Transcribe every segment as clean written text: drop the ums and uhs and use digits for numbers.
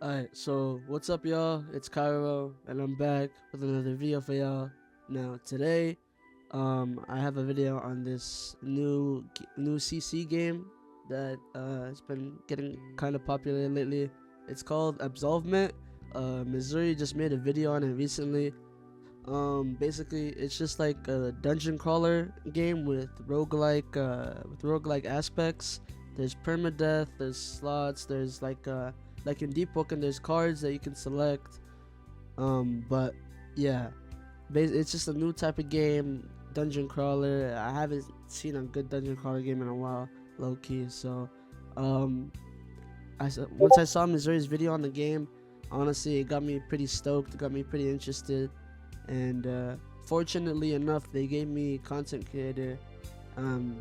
Alright, so what's up, y'all? It's Cairo, and I'm back with another video for y'all. Now, today, I have a video on this new CC game that has been getting kind of popular lately. It's called Absolvement. Missouri just made a video on it recently. Basically, it's just like a dungeon crawler game with roguelike aspects. There's permadeath, there's slots, there's like in Deep Woken, there's cards that you can select. But yeah, it's just a new type of game, dungeon crawler. I haven't seen a good dungeon crawler game in a while, low key. So, um, once I saw Missouri's video on the game, honestly, it got me pretty stoked, got me pretty interested, and fortunately enough, they gave me content creator.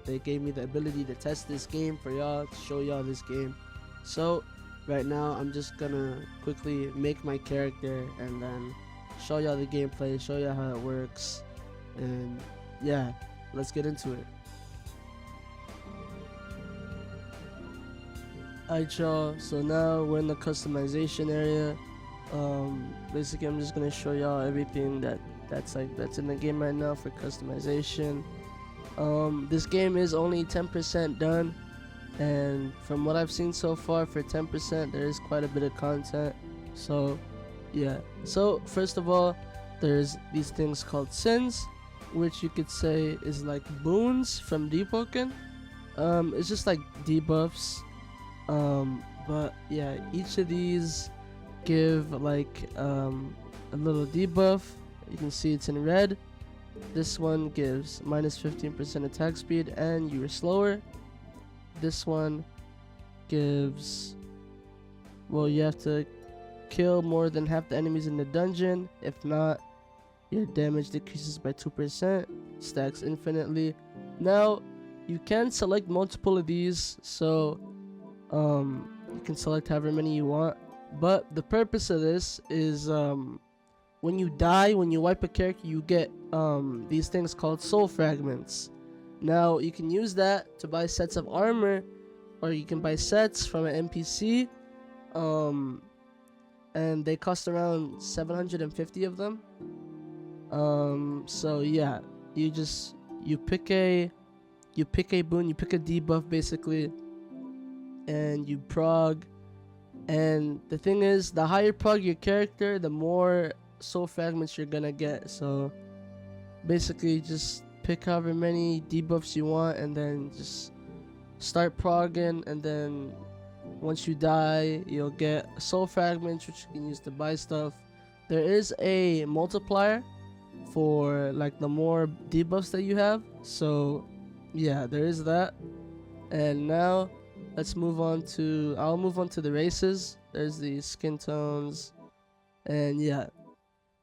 They gave me the ability to test this game for y'all, to show y'all this game. So right now, I'm just gonna quickly make my character and then show y'all the gameplay, show y'all how it works, and yeah, let's get into it. Alright, y'all, so now we're in the customization area. Basically, I'm just gonna show y'all everything that's in the game right now for customization. This game is only 10% done, and from what I've seen so far, for 10% there is quite a bit of content. So yeah, so first of all, there's these things called sins, which you could say is like boons from Deep Woken. It's just like debuffs. But yeah, each of these give like a little debuff. You can see it's in red. This one gives minus 15% attack speed and you're slower. This one gives, well, you have to kill more than half the enemies in the dungeon. If not, your damage decreases by 2%, stacks infinitely. Now, you can select multiple of these, so you can select however many you want. But the purpose of this is when you die, when you wipe a character, you get these things called soul fragments. Now you can use that to buy sets of armor, or you can buy sets from an NPC, and they cost around 750 of them. So yeah, you pick a boon, you pick a debuff basically, and you prog. And the thing is, the higher prog your character, the more soul fragments you're gonna get. So basically, just pick however many debuffs you want, and then just start progging. And then once you die, you'll get soul fragments, which you can use to buy stuff. There is a multiplier for like the more debuffs that you have. So yeah, there is that. And now let's move on to, I'll move on to the races. There's the skin tones, and yeah.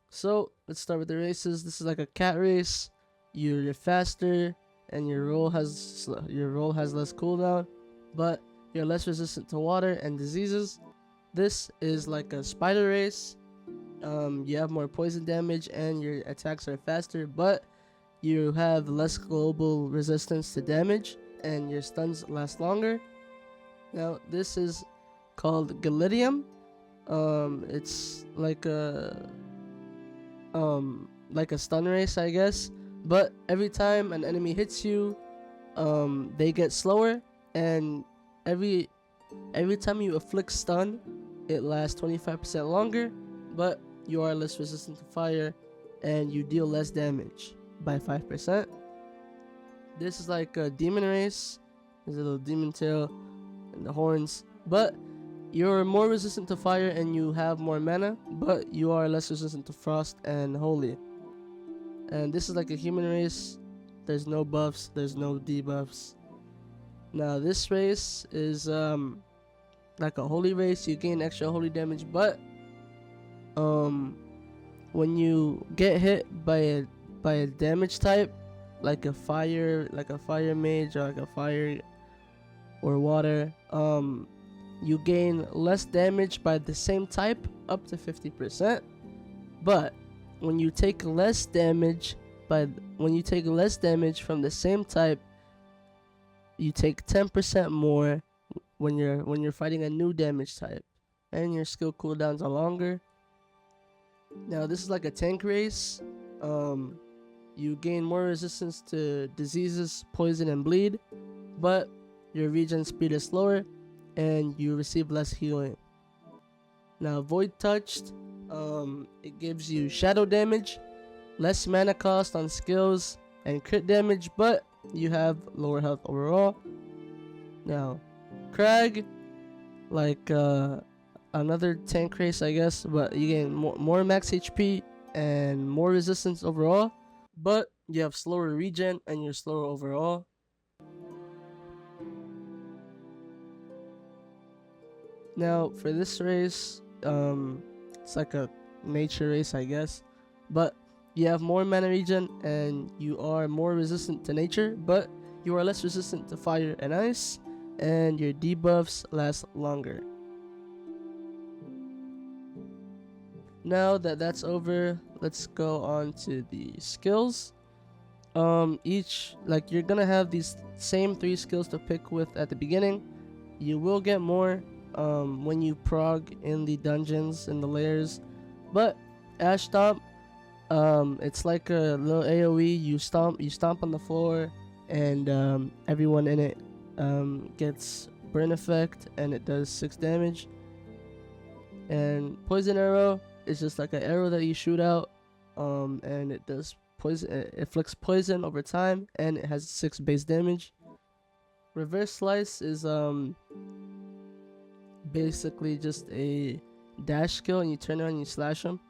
So let's start with the races. This is like a cat race. You're faster, and your roll has less cooldown, but you're less resistant to water and diseases. This is like a spider race. You have more poison damage, and your attacks are faster, but you have less global resistance to damage, and your stuns last longer. Now this is called Galidium. It's like a stun race, I guess. But every time an enemy hits you, they get slower, and every time you afflict stun, it lasts 25% longer, but you are less resistant to fire, and you deal less damage by 5%. This is like a demon race. There's a little demon tail and the horns, but you're more resistant to fire and you have more mana, but you are less resistant to frost and holy. And this is like a human race. There's no buffs, there's no debuffs. Now this race is like a holy race. You gain extra holy damage, but when you get hit by a damage type, like a fire mage, or like a fire or water, you gain less damage by the same type, up to 50%. But when you take less damage from the same type, you take 10% more when you're fighting a new damage type. and your skill cooldowns are longer. Now this is like a tank race. You gain more resistance to diseases, poison, and bleed, but your regen speed is slower and you receive less healing. Now Void Touched, it gives you shadow damage, less mana cost on skills, and crit damage, but you have lower health overall. Now Crag, like another tank race I guess, but you gain more max HP and more resistance overall, but you have slower regen and you're slower overall. Now for this race, it's like a nature race I guess, but you have more mana regen and you are more resistant to nature, but you are less resistant to fire and ice, and your debuffs last longer. Now that that's over, let's go on to the skills. Each, like, you're gonna have these same 3 skills to pick with at the beginning. You will get more when you prog in the dungeons and the layers, but Ash Stomp, it's like a little AoE. You stomp on the floor, and everyone in it gets burn effect, and it does 6 damage. And Poison Arrow is just like an arrow that you shoot out, and it does poison. It inflicts poison over time, and it has 6 base damage. Reverse Slice is basically just a dash skill, and you turn around and you slash them.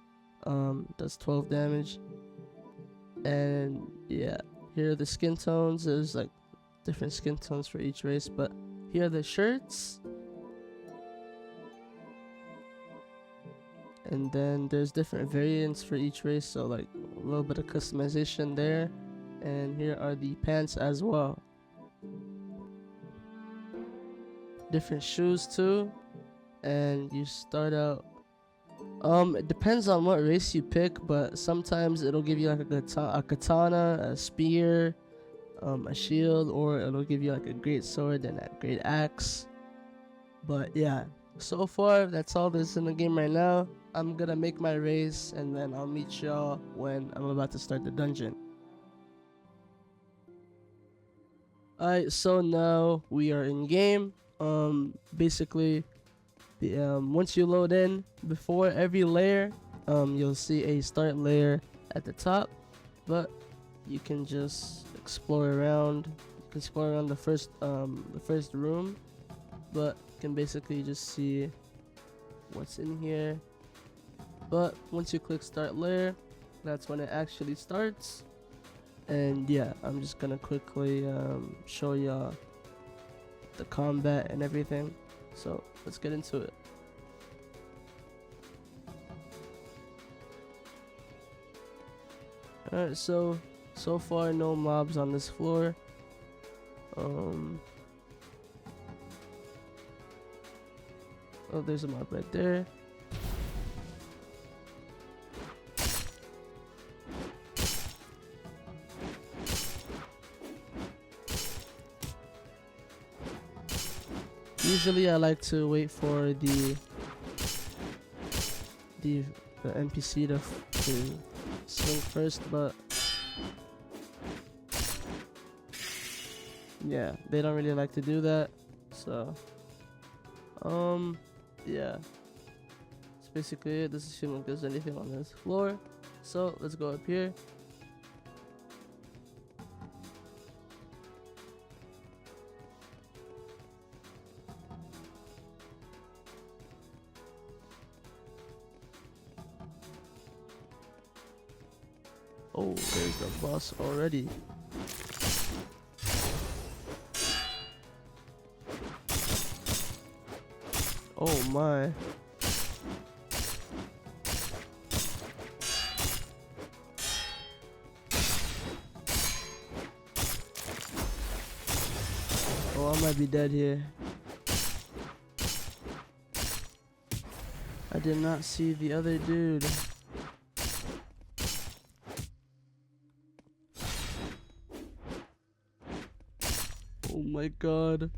Does 12 damage. And yeah, here are the skin tones. There's like different skin tones for each race, but here are the shirts. And then there's different variants for each race, so like a little bit of customization there. And here are the pants as well. Different shoes too. And you start out, it depends on what race you pick, but sometimes it'll give you like a katana, a spear, a shield, or it'll give you like a great sword and a great axe. But yeah, so far that's all there's in the game right now. I'm gonna make my race, and then I'll meet y'all when I'm about to start the dungeon. Alright, so now we are in game. Basically, once you load in, before every layer, you'll see a start layer at the top, but you can just explore around. You can explore around the first room, but you can basically just see what's in here. But once you click start layer, that's when it actually starts. And yeah, I'm just gonna quickly show y'all the combat and everything. So let's get into it. Alright, so far no mobs on this floor. Oh, there's a mob right there. Usually I like to wait for the NPC to swing first, but yeah, they don't really like to do that. So yeah, that's basically it. Doesn't seem like there's anything on this floor, so let's go up here. Oh, there's the boss already. Oh my. Oh, I might be dead here. I did not see the other dude. Oh my god.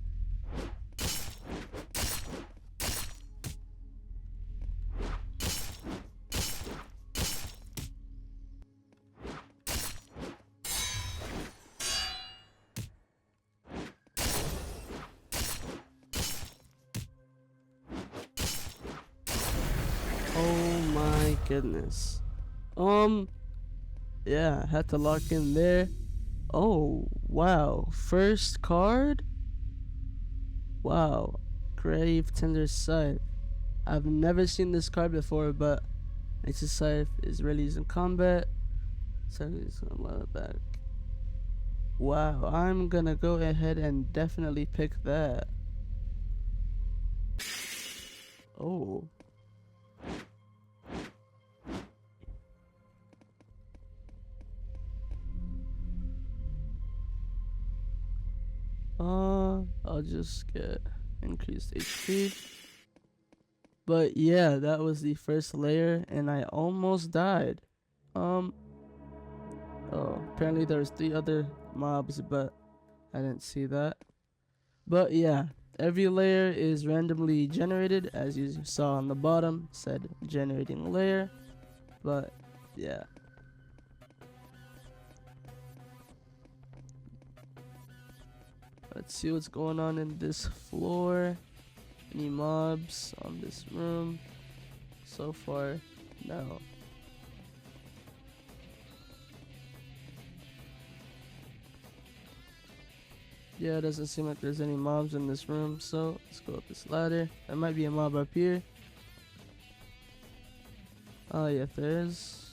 goodness. Yeah, I had to lock in there. Oh, wow. First card? Wow. Grave Tender Scythe. I've never seen this card before, but it's a scythe is rarely used in combat. So it's a while back. Wow, I'm gonna go ahead and definitely pick that. Oh. I'll just get increased HP. But yeah, that was the first layer, and I almost died. Oh, apparently there's 3 other mobs, but I didn't see that. But yeah, every layer is randomly generated, as you saw on the bottom, said generating layer. But yeah. Let's see what's going on in this floor. Any mobs on this room? So far, no. Yeah, it doesn't seem like there's any mobs in this room, so let's go up this ladder. There might be a mob up here. Oh yeah, there is.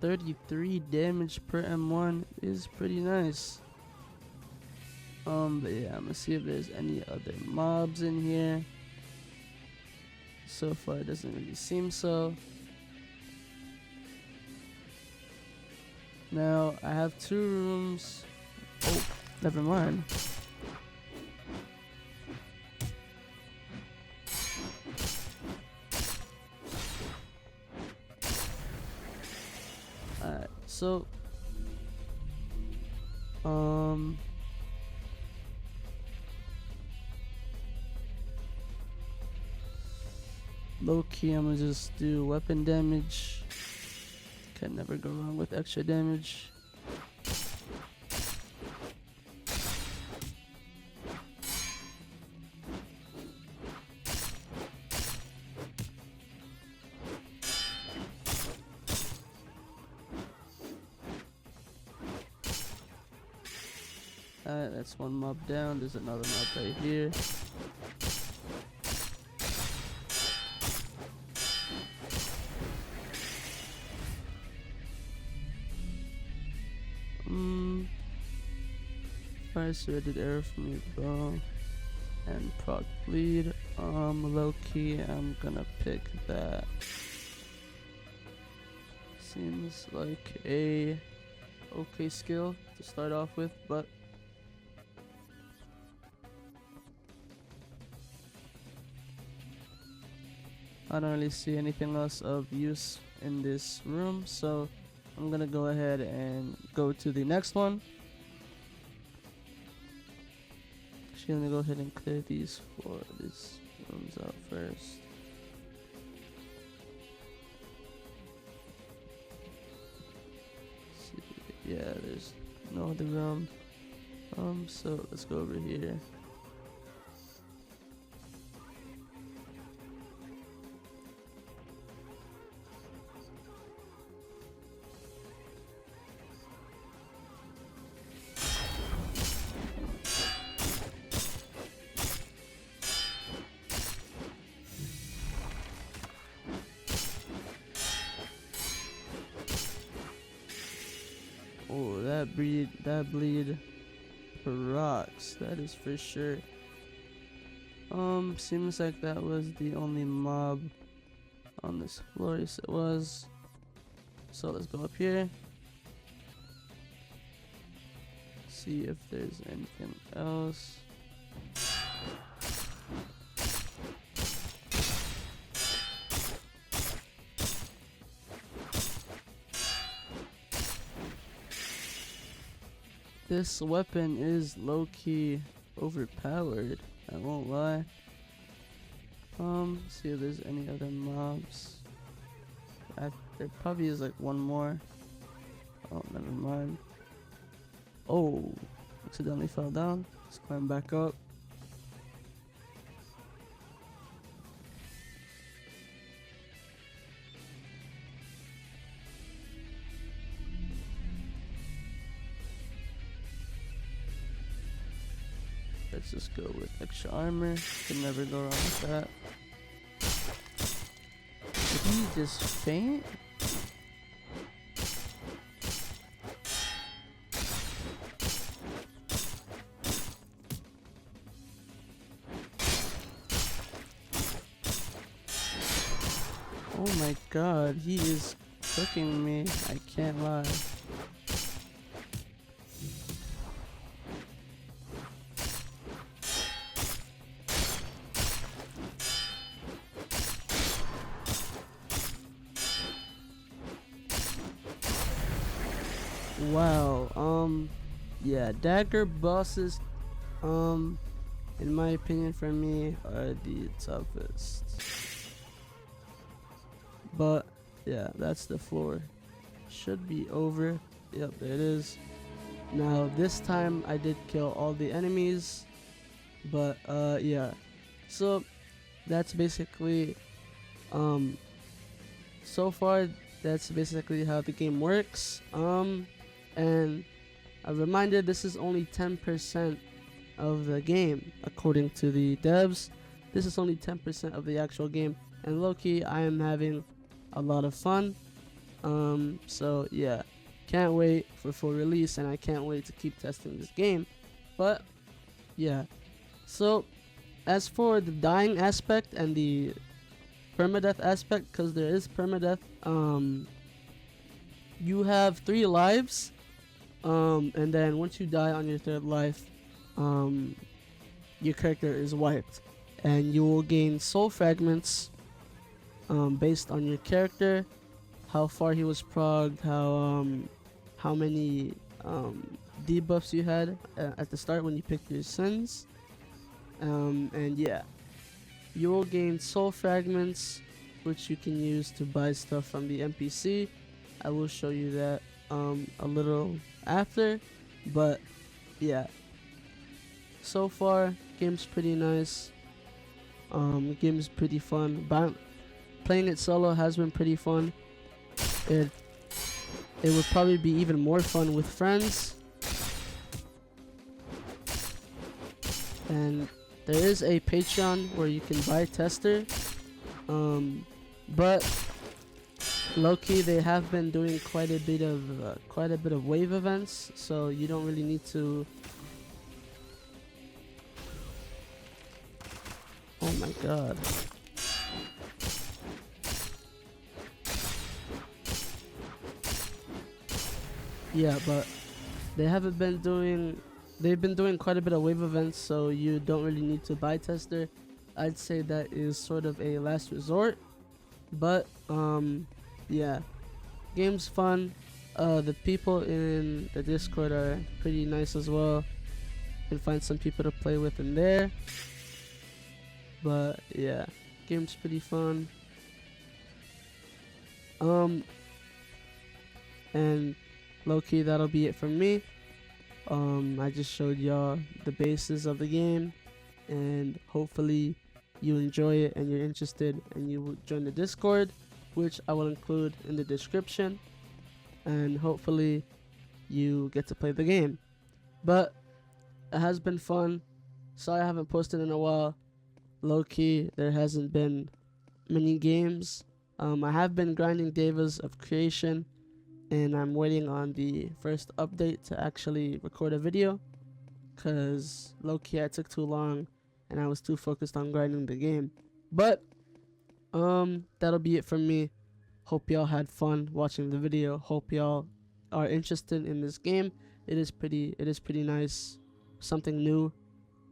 $33 damage per M1 is pretty nice. But yeah, I'm gonna see if there's any other mobs in here. So far, it doesn't really seem so. Now, I have 2 rooms. Oh, never mind. Alright, so low key, I'm gonna just do weapon damage. Can never go wrong with extra damage. Alright, that's 1 mob down. There's another mob right here. Fire serrated arrow from your bow and proc bleed. Low key, I'm gonna pick that. Seems like a okay skill to start off with, but I don't really see anything else of use in this room, so I'm gonna go ahead and go to the next one. Actually, let me go ahead and clear these rooms out first. Yeah, there's no other room. So let's go over here. Oh, that bleed rocks, that is for sure. Seems like that was the only mob on this floor. Yes, it was. So let's go up here. See if there's anything else. This weapon is low-key overpowered, I won't lie. See if there's any other mobs. There probably is like one more. Oh, never mind. Oh, accidentally fell down. Let's climb back up. Let's just go with extra armor. Can never go wrong with that. Did he just faint? Oh my god, he is cooking me. I can't lie. Wow, yeah, dagger bosses, in my opinion, for me, are the toughest. But yeah, that's the floor. Should be over. Yep, there it is. Now this time I did kill all the enemies, but yeah. So that's basically so far that's basically how the game works. And a reminder, this is only 10% of the game according to the devs. This is only 10% of the actual game, and low-key I am having a lot of fun. So yeah, can't wait for full release, and I can't wait to keep testing this game. But yeah, so as for the dying aspect and the permadeath aspect, because there is permadeath, you have 3 lives, and then once you die on your 3rd life, your character is wiped, and you will gain soul fragments based on your character, how far he was progged, how many debuffs you had at the start when you picked your sins, and yeah, you will gain soul fragments, which you can use to buy stuff from the NPC. I will show you that a little after, but yeah, so far game's pretty nice. Game's pretty fun, but playing it solo has been pretty fun. It would probably be even more fun with friends. And there is a Patreon where you can buy tester, but low-key they have been doing quite a bit of wave events, so you don't really need to. Oh my god. Yeah, but they've been doing quite a bit of wave events, so you don't really need to buy tester. I'd say that is sort of a last resort, but yeah, game's fun. The people in the Discord are pretty nice as well. You can find some people to play with in there, but yeah, game's pretty fun. And low-key, that'll be it from me. I just showed y'all the basis of the game, and hopefully you enjoy it and you're interested and you will join the Discord, which I will include in the description, and hopefully you get to play the game. But it has been fun. Sorry I haven't posted in a while. Low-key, there hasn't been many games. I have been grinding Devas of Creation, and I'm waiting on the first update to actually record a video, cause low-key I took too long and I was too focused on grinding the game. But that'll be it from me. Hope y'all had fun watching the video. Hope y'all are interested in this game. It is pretty nice, something new.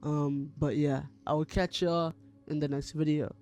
But yeah, I will catch y'all in the next video.